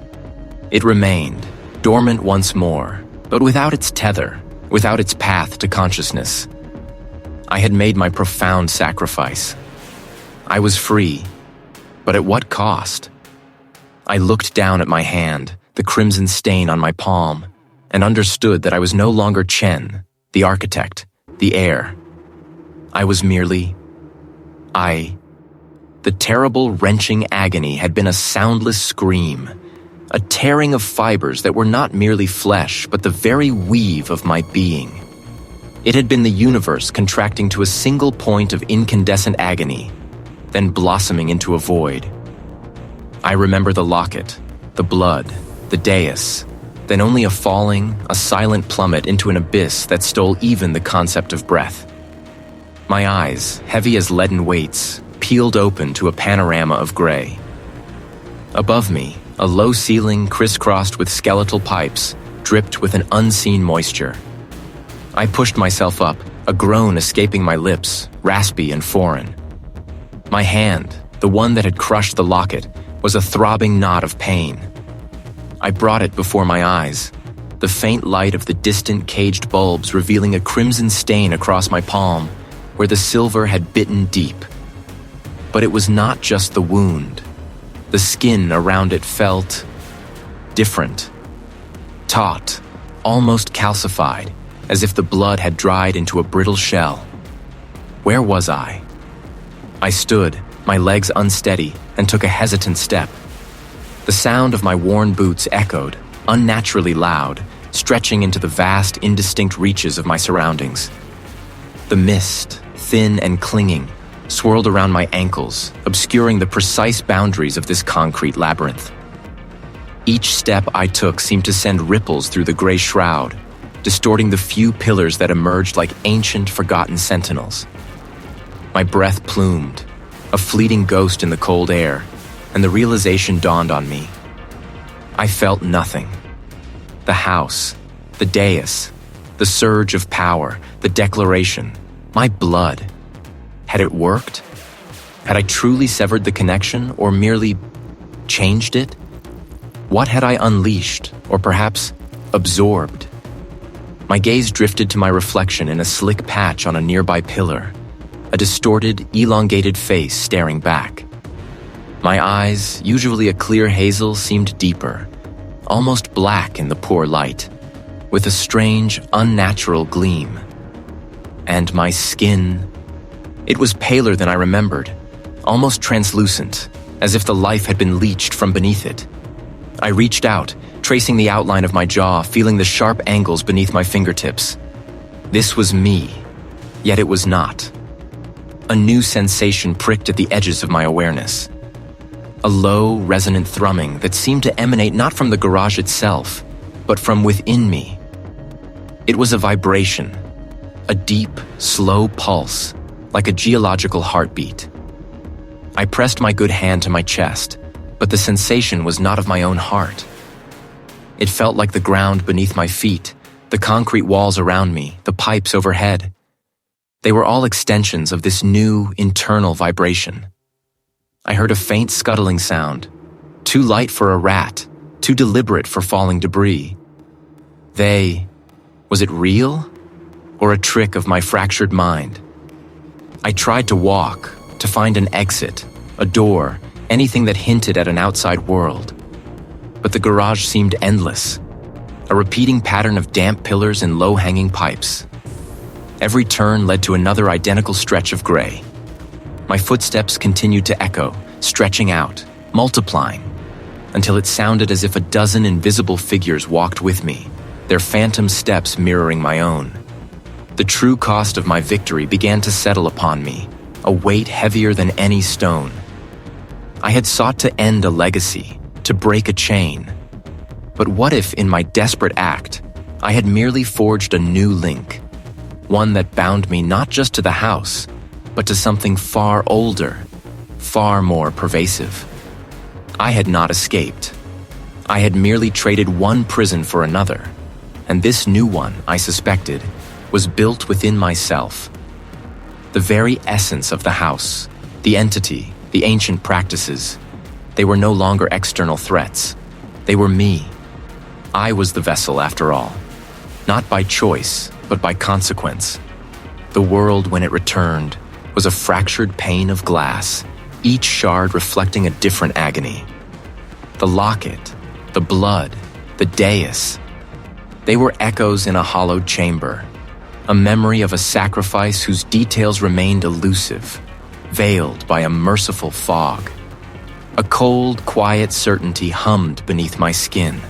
It remained, dormant once more, but without its tether, without its path to consciousness. I had made my profound sacrifice. I was free, but at what cost? I looked down at my hand, the crimson stain on my palm, and understood that I was no longer Chen, the architect, the heir. I was merely The terrible, wrenching agony had been a soundless scream, a tearing of fibers that were not merely flesh, but the very weave of my being. It had been the universe contracting to a single point of incandescent agony, then blossoming into a void. I remember the locket, the blood, the dais, then only a falling, a silent plummet into an abyss that stole even the concept of breath. My eyes, heavy as leaden weights, peeled open to a panorama of gray. Above me, a low ceiling crisscrossed with skeletal pipes dripped with an unseen moisture. I pushed myself up, a groan escaping my lips, raspy and foreign. My hand, the one that had crushed the locket, was a throbbing knot of pain. I brought it before my eyes, the faint light of the distant caged bulbs revealing a crimson stain across my palm where the silver had bitten deep. But it was not just the wound. The skin around it felt different, taut, almost calcified, as if the blood had dried into a brittle shell. Where was I? I stood, my legs unsteady, and took a hesitant step. The sound of my worn boots echoed, unnaturally loud, stretching into the vast, indistinct reaches of my surroundings. The mist, thin and clinging, swirled around my ankles, obscuring the precise boundaries of this concrete labyrinth. Each step I took seemed to send ripples through the gray shroud, distorting the few pillars that emerged like ancient, forgotten sentinels. My breath plumed, a fleeting ghost in the cold air, and the realization dawned on me. I felt nothing. The house, the dais, the surge of power, the declaration, my blood. Had it worked? Had I truly severed the connection, or merely changed it? What had I unleashed, or perhaps absorbed? My gaze drifted to my reflection in a slick patch on a nearby pillar, a distorted, elongated face staring back. My eyes, usually a clear hazel, seemed deeper, almost black in the poor light, with a strange, unnatural gleam. And my skin, it was paler than I remembered, almost translucent, as if the life had been leached from beneath it. I reached out, tracing the outline of my jaw, feeling the sharp angles beneath my fingertips. This was me, yet it was not. A new sensation pricked at the edges of my awareness. A low, resonant thrumming that seemed to emanate not from the garage itself, but from within me. It was a vibration, a deep, slow pulse, like a geological heartbeat. I pressed my good hand to my chest, but the sensation was not of my own heart. It felt like the ground beneath my feet, the concrete walls around me, the pipes overhead. They were all extensions of this new, internal vibration. I heard a faint scuttling sound, too light for a rat, too deliberate for falling debris. Was it real? Or a trick of my fractured mind? I tried to walk, to find an exit, a door, anything that hinted at an outside world. But the garage seemed endless, a repeating pattern of damp pillars and low-hanging pipes. Every turn led to another identical stretch of gray. My footsteps continued to echo, stretching out, multiplying, until it sounded as if a dozen invisible figures walked with me, their phantom steps mirroring my own. The true cost of my victory began to settle upon me, a weight heavier than any stone. I had sought to end a legacy, to break a chain. But what if, in my desperate act, I had merely forged a new link, one that bound me not just to the house, but to something far older, far more pervasive? I had not escaped. I had merely traded one prison for another, and this new one, I suspected, was built within myself. The very essence of the house, the entity, the ancient practices, they were no longer external threats. They were me. I was the vessel, after all, not by choice, but by consequence. The world, when it returned, was a fractured pane of glass, each shard reflecting a different agony. The locket, the blood, the dais. They were echoes in a hollowed chamber, a memory of a sacrifice whose details remained elusive, veiled by a merciful fog. A cold, quiet certainty hummed beneath my skin,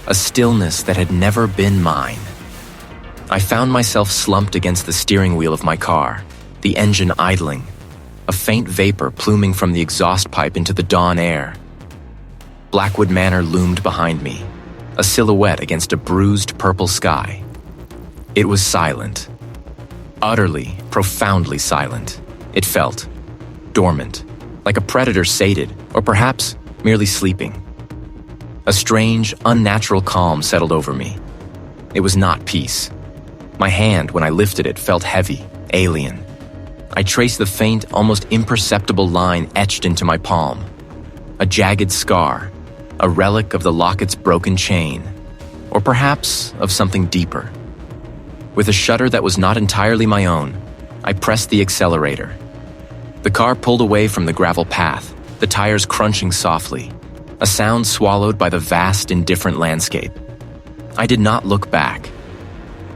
a stillness that had never been mine. I found myself slumped against the steering wheel of my car, the engine idling, a faint vapor pluming from the exhaust pipe into the dawn air. Blackwood Manor loomed behind me, a silhouette against a bruised purple sky. It was silent. Utterly, profoundly silent. It felt dormant, like a predator sated, or perhaps merely sleeping. A strange, unnatural calm settled over me. It was not peace. My hand, when I lifted it, felt heavy, alien. I traced the faint, almost imperceptible line etched into my palm. A jagged scar, a relic of the locket's broken chain, or perhaps of something deeper. With a shudder that was not entirely my own, I pressed the accelerator. The car pulled away from the gravel path, the tires crunching softly, a sound swallowed by the vast, indifferent landscape. I did not look back.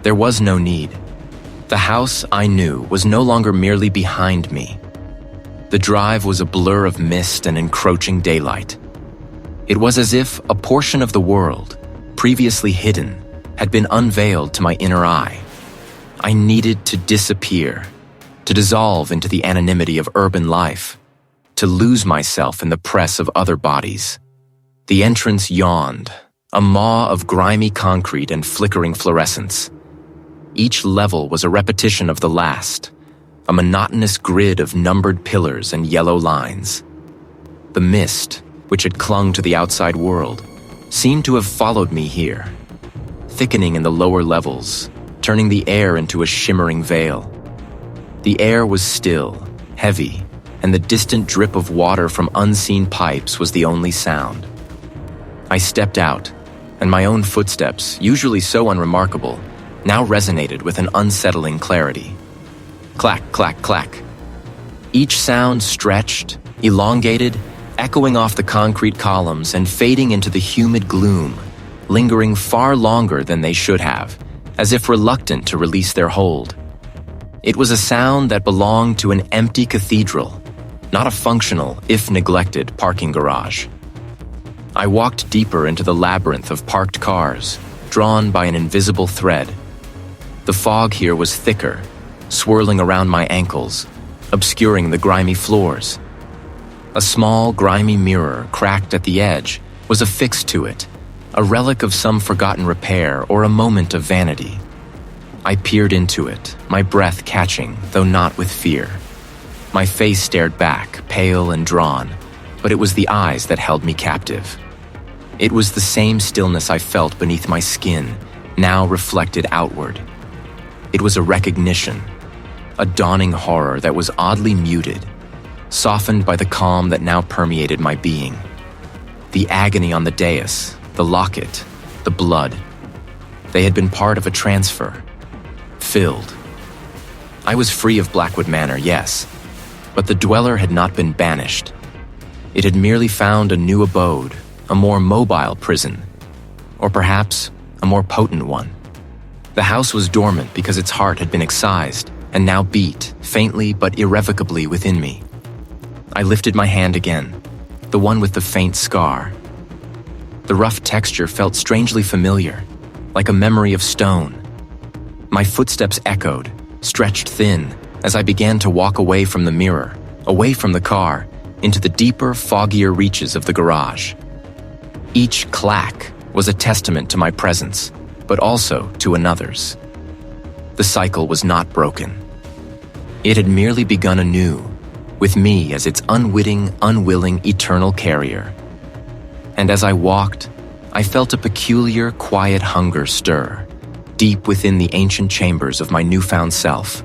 There was no need. The house, I knew, was no longer merely behind me. The drive was a blur of mist and encroaching daylight. It was as if a portion of the world, previously hidden, had been unveiled to my inner eye. I needed to disappear, to dissolve into the anonymity of urban life, to lose myself in the press of other bodies. The entrance yawned, a maw of grimy concrete and flickering fluorescence. Each level was a repetition of the last, a monotonous grid of numbered pillars and yellow lines. The mist, which had clung to the outside world, seemed to have followed me here, thickening in the lower levels, turning the air into a shimmering veil. The air was still, heavy, and the distant drip of water from unseen pipes was the only sound. I stepped out, and my own footsteps, usually so unremarkable, now resonated with an unsettling clarity. Clack, clack, clack. Each sound stretched, elongated, echoing off the concrete columns and fading into the humid gloom, lingering far longer than they should have, as if reluctant to release their hold. It was a sound that belonged to an empty cathedral, not a functional, if neglected, parking garage. I walked deeper into the labyrinth of parked cars, drawn by an invisible thread. The fog here was thicker, swirling around my ankles, obscuring the grimy floors. A small, grimy mirror, cracked at the edge, was affixed to it, a relic of some forgotten repair or a moment of vanity. I peered into it, my breath catching, though not with fear. My face stared back, pale and drawn, but it was the eyes that held me captive. It was the same stillness I felt beneath my skin, now reflected outward. It was a recognition, a dawning horror that was oddly muted, softened by the calm that now permeated my being. The agony on the dais, the locket, the blood. They had been part of a transfer. Filled. I was free of Blackwood Manor, yes, but the dweller had not been banished. It had merely found a new abode, a more mobile prison, or perhaps a more potent one. The house was dormant because its heart had been excised and now beat, faintly but irrevocably, within me. I lifted my hand again, the one with the faint scar. The rough texture felt strangely familiar, like a memory of stone. My footsteps echoed, stretched thin, as I began to walk away from the mirror, away from the car, into the deeper, foggier reaches of the garage. Each clack was a testament to my presence, but also to another's. The cycle was not broken. It had merely begun anew, with me as its unwitting, unwilling, eternal carrier. And as I walked, I felt a peculiar, quiet hunger stir, deep within the ancient chambers of my newfound self.